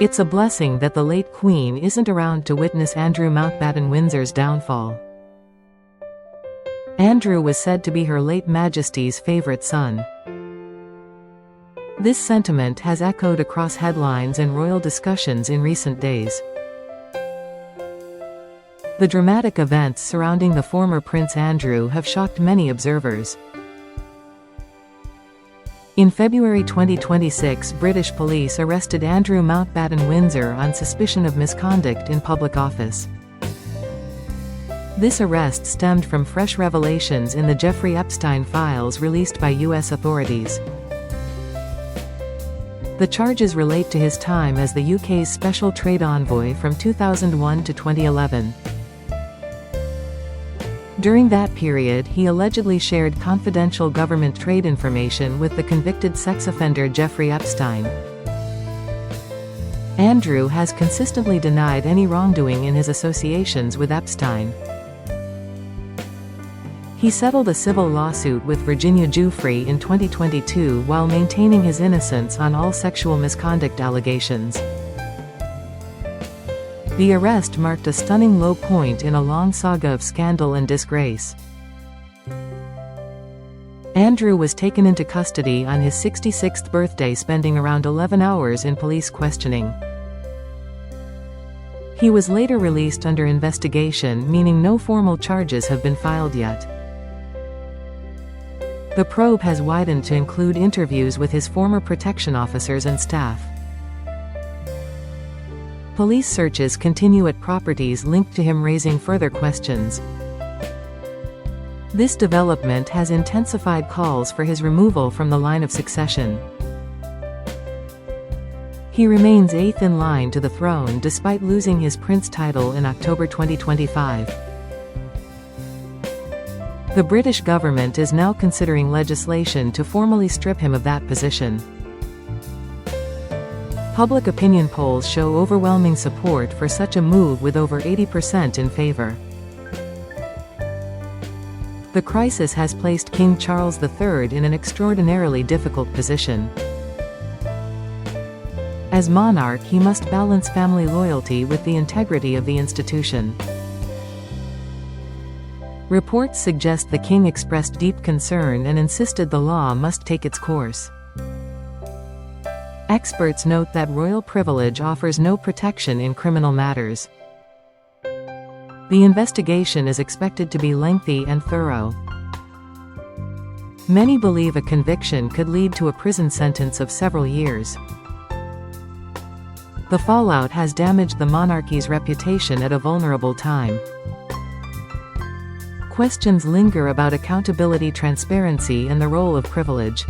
It's a blessing that the late Queen isn't around to witness Andrew Mountbatten Windsor's downfall. Andrew was said to be Her late Majesty's favourite son. This sentiment has echoed across headlines and royal discussions in recent days. The dramatic events surrounding the former Prince Andrew have shocked many observers. In February 2026, British police arrested Andrew Mountbatten Windsor on suspicion of misconduct in public office. This arrest stemmed from fresh revelations in the Jeffrey Epstein files released by U.S. authorities. The charges relate to his time as the UK's Special Trade Envoy from 2001 to 2011. During that period, he allegedly shared confidential government trade information with the convicted sex offender Jeffrey Epstein. Andrew has consistently denied any wrongdoing in his associations with Epstein. He settled a civil lawsuit with Virginia Giuffre in 2022 while maintaining his innocence on all sexual misconduct allegations. The arrest marked a stunning low point in a long saga of scandal and disgrace. Andrew was taken into custody on his 66th birthday, spending around 11 hours in police questioning. He was later released under investigation, meaning no formal charges have been filed yet. The probe has widened to include interviews with his former protection officers and staff. Police searches continue at properties linked to him, raising further questions. This development has intensified calls for his removal from the line of succession. He remains eighth in line to the throne despite losing his prince title in October 2025. The British government is now considering legislation to formally strip him of that position. Public opinion polls show overwhelming support for such a move, with over 80% in favor. The crisis has placed King Charles III in an extraordinarily difficult position. As monarch, he must balance family loyalty with the integrity of the institution. Reports suggest the king expressed deep concern and insisted the law must take its course. Experts note that royal privilege offers no protection in criminal matters. The investigation is expected to be lengthy and thorough. Many believe a conviction could lead to a prison sentence of several years. The fallout has damaged the monarchy's reputation at a vulnerable time. Questions linger about accountability, transparency, and the role of privilege.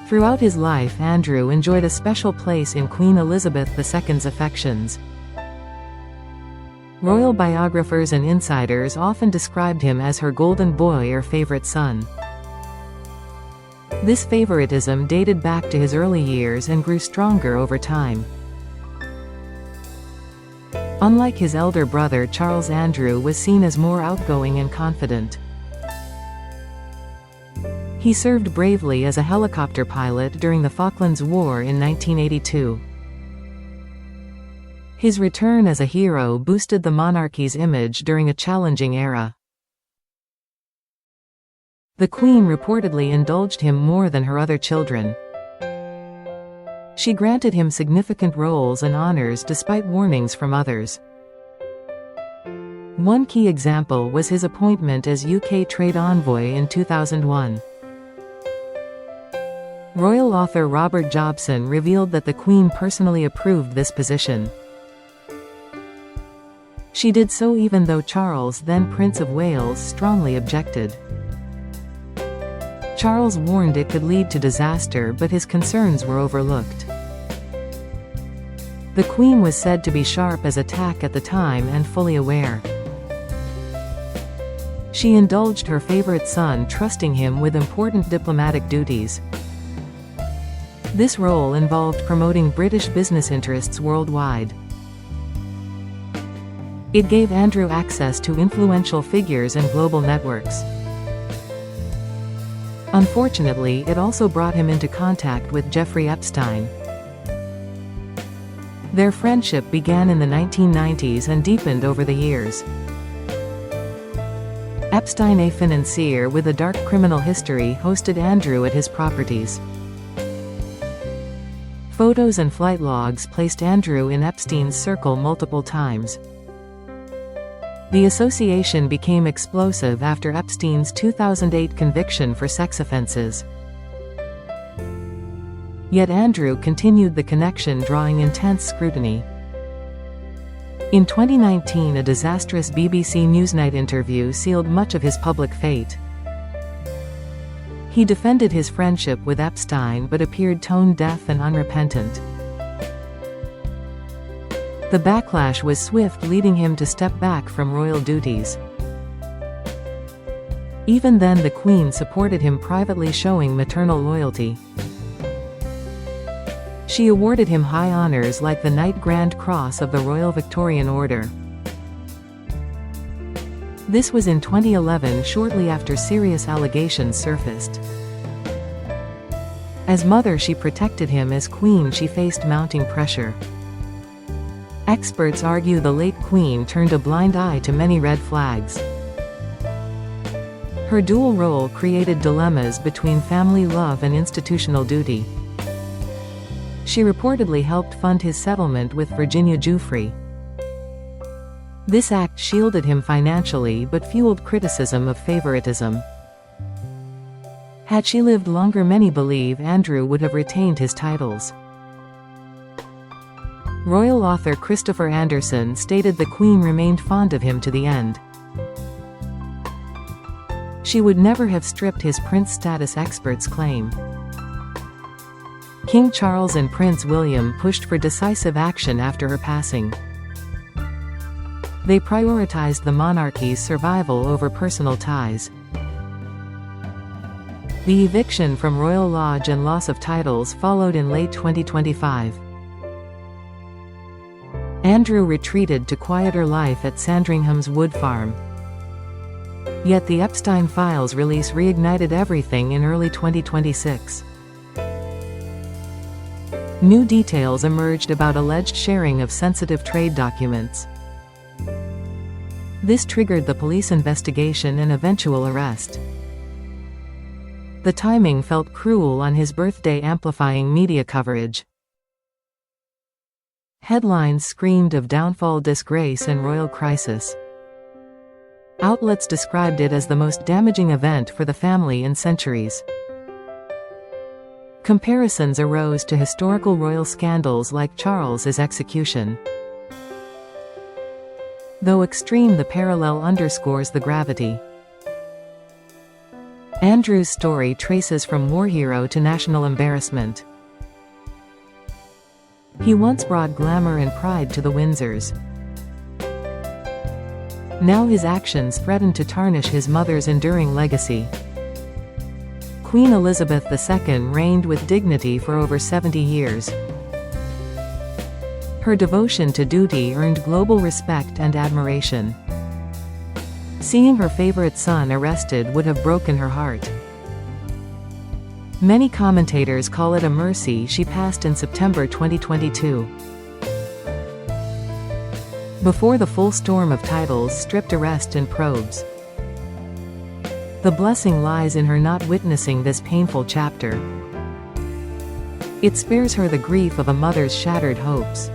Throughout his life, Andrew enjoyed a special place in Queen Elizabeth II's affections. Royal biographers and insiders often described him as her golden boy or favorite son. This favoritism dated back to his early years and grew stronger over time. Unlike his elder brother Charles, Andrew was seen as more outgoing and confident. He served bravely as a helicopter pilot during the Falklands War in 1982. His return as a hero boosted the monarchy's image during a challenging era. The Queen reportedly indulged him more than her other children. She granted him significant roles and honors despite warnings from others. One key example was his appointment as UK Trade Envoy in 2001. Royal author Robert Jobson revealed that the Queen personally approved this position. She did so even though Charles, then Prince of Wales, strongly objected. Charles warned it could lead to disaster, but his concerns were overlooked. The Queen was said to be sharp as a tack at the time and fully aware. She indulged her favorite son, trusting him with important diplomatic duties. This role involved promoting British business interests worldwide. It gave Andrew access to influential figures and global networks. Unfortunately, it also brought him into contact with Jeffrey Epstein. Their friendship began in the 1990s and deepened over the years. Epstein, a financier with a dark criminal history, hosted Andrew at his properties. Photos and flight logs placed Andrew in Epstein's circle multiple times. The association became explosive after Epstein's 2008 conviction for sex offenses. Yet Andrew continued the connection, drawing intense scrutiny. In 2019, a disastrous BBC Newsnight interview sealed much of his public fate. He defended his friendship with Epstein but appeared tone-deaf and unrepentant. The backlash was swift, leading him to step back from royal duties. Even then, the Queen supported him privately, showing maternal loyalty. She awarded him high honours like the Knight Grand Cross of the Royal Victorian Order. This was in 2011, shortly after serious allegations surfaced. As mother, she protected him. As Queen, she faced mounting pressure. Experts argue the late Queen turned a blind eye to many red flags. Her dual role created dilemmas between family love and institutional duty. She reportedly helped fund his settlement with Virginia Giuffre. This act shielded him financially but fueled criticism of favoritism. Had she lived longer, many believe Andrew would have retained his titles. Royal author Christopher Anderson stated the Queen remained fond of him to the end. She would never have stripped his prince status, experts claim. King Charles and Prince William pushed for decisive action after her passing. They prioritized the monarchy's survival over personal ties. The eviction from Royal Lodge and loss of titles followed in late 2025. Andrew retreated to quieter life at Sandringham's Wood Farm. Yet the Epstein Files release reignited everything in early 2026. New details emerged about alleged sharing of sensitive trade documents. This triggered the police investigation and eventual arrest. The timing felt cruel on his birthday, amplifying media coverage. Headlines screamed of downfall, disgrace, and royal crisis. Outlets described it as the most damaging event for the family in centuries. Comparisons arose to historical royal scandals like Charles's execution. Though extreme, the parallel underscores the gravity. Andrew's story traces from war hero to national embarrassment. He once brought glamour and pride to the Windsors. Now his actions threaten to tarnish his mother's enduring legacy. Queen Elizabeth II reigned with dignity for over 70 years. Her devotion to duty earned global respect and admiration. Seeing her favorite son arrested would have broken her heart. Many commentators call it a mercy she passed in September 2022. Before the full storm of titles stripped arrest and probes. The blessing lies in her not witnessing this painful chapter. It spares her the grief of a mother's shattered hopes.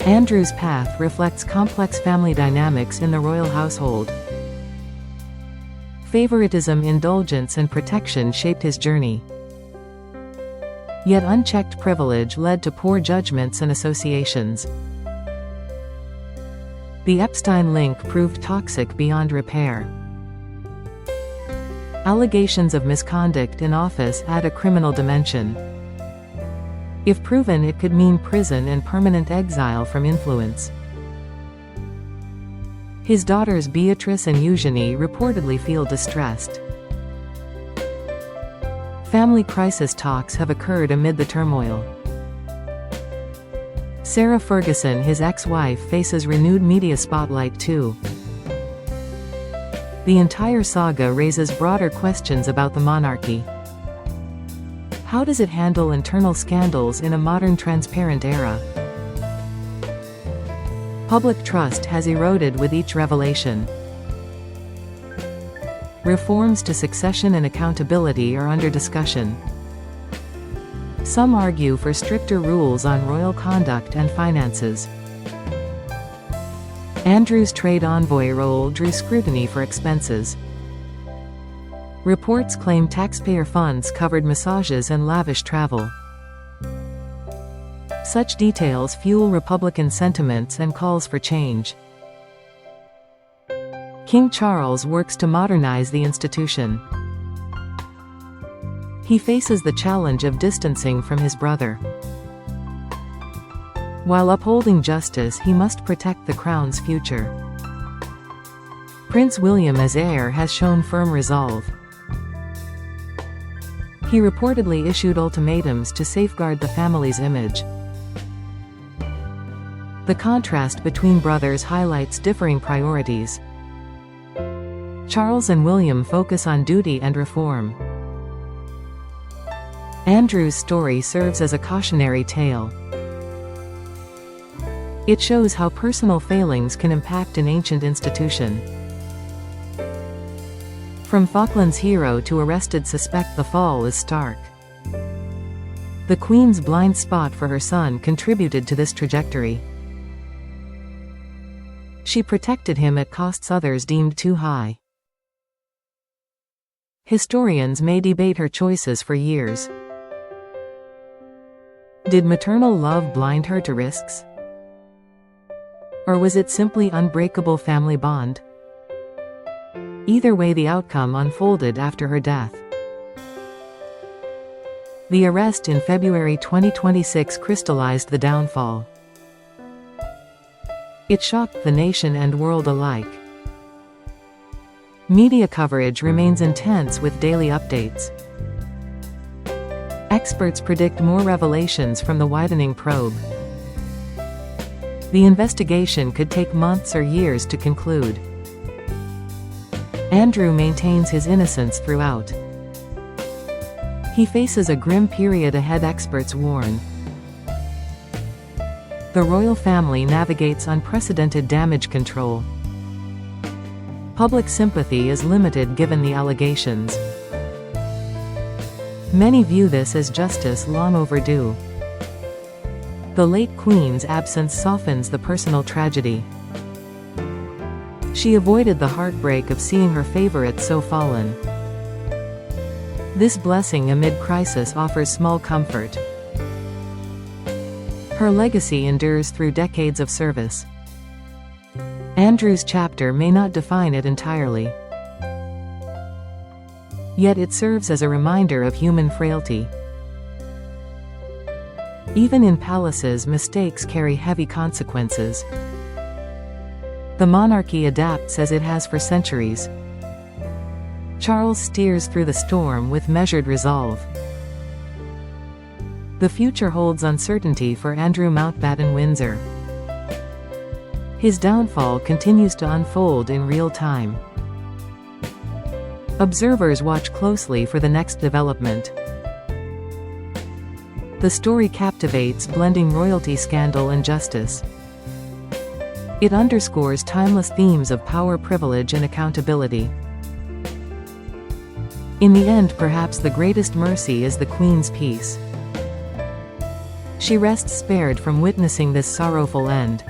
Andrew's path reflects complex family dynamics in the royal household. Favoritism, indulgence, and protection shaped his journey. Yet unchecked privilege led to poor judgments and associations. The Epstein link proved toxic beyond repair. Allegations of misconduct in office add a criminal dimension. If proven, it could mean prison and permanent exile from influence. His daughters Beatrice and Eugenie reportedly feel distressed. Family crisis talks have occurred amid the turmoil. Sarah Ferguson, his ex-wife, faces renewed media spotlight too. The entire saga raises broader questions about the monarchy. How does it handle internal scandals in a modern transparent era? Public trust has eroded with each revelation. Reforms to succession and accountability are under discussion. Some argue for stricter rules on royal conduct and finances. Andrew's trade envoy role drew scrutiny for expenses. Reports claim taxpayer funds covered massages and lavish travel. Such details fuel Republican sentiments and calls for change. King Charles works to modernize the institution. He faces the challenge of distancing from his brother. While upholding justice, he must protect the crown's future. Prince William as heir has shown firm resolve. He reportedly issued ultimatums to safeguard the family's image. The contrast between brothers highlights differing priorities. Charles and William focus on duty and reform. Andrew's story serves as a cautionary tale. It shows how personal failings can impact an ancient institution. From Falkland's hero to arrested suspect, the fall is stark. The Queen's blind spot for her son contributed to this trajectory. She protected him at costs others deemed too high. Historians may debate her choices for years. Did maternal love blind her to risks? Or was it simply unbreakable family bond? Either way, the outcome unfolded after her death. The arrest in February 2026 crystallized the downfall. It shocked the nation and world alike. Media coverage remains intense with daily updates. Experts predict more revelations from the widening probe. The investigation could take months or years to conclude. Andrew maintains his innocence throughout. He faces a grim period ahead, experts warn. The royal family navigates unprecedented damage control. Public sympathy is limited given the allegations. Many view this as justice long overdue. The late Queen's absence softens the personal tragedy. She avoided the heartbreak of seeing her favorite so fallen. This blessing amid crisis offers small comfort. Her legacy endures through decades of service. Andrew's chapter may not define it entirely. Yet it serves as a reminder of human frailty. Even in palaces, mistakes carry heavy consequences. The monarchy adapts as it has for centuries. Charles steers through the storm with measured resolve. The future holds uncertainty for Andrew Mountbatten Windsor. His downfall continues to unfold in real time. Observers watch closely for the next development. The story captivates, blending royalty, scandal, and justice. It underscores timeless themes of power, privilege, and accountability. In the end, perhaps the greatest mercy is the Queen's peace. She rests spared from witnessing this sorrowful end.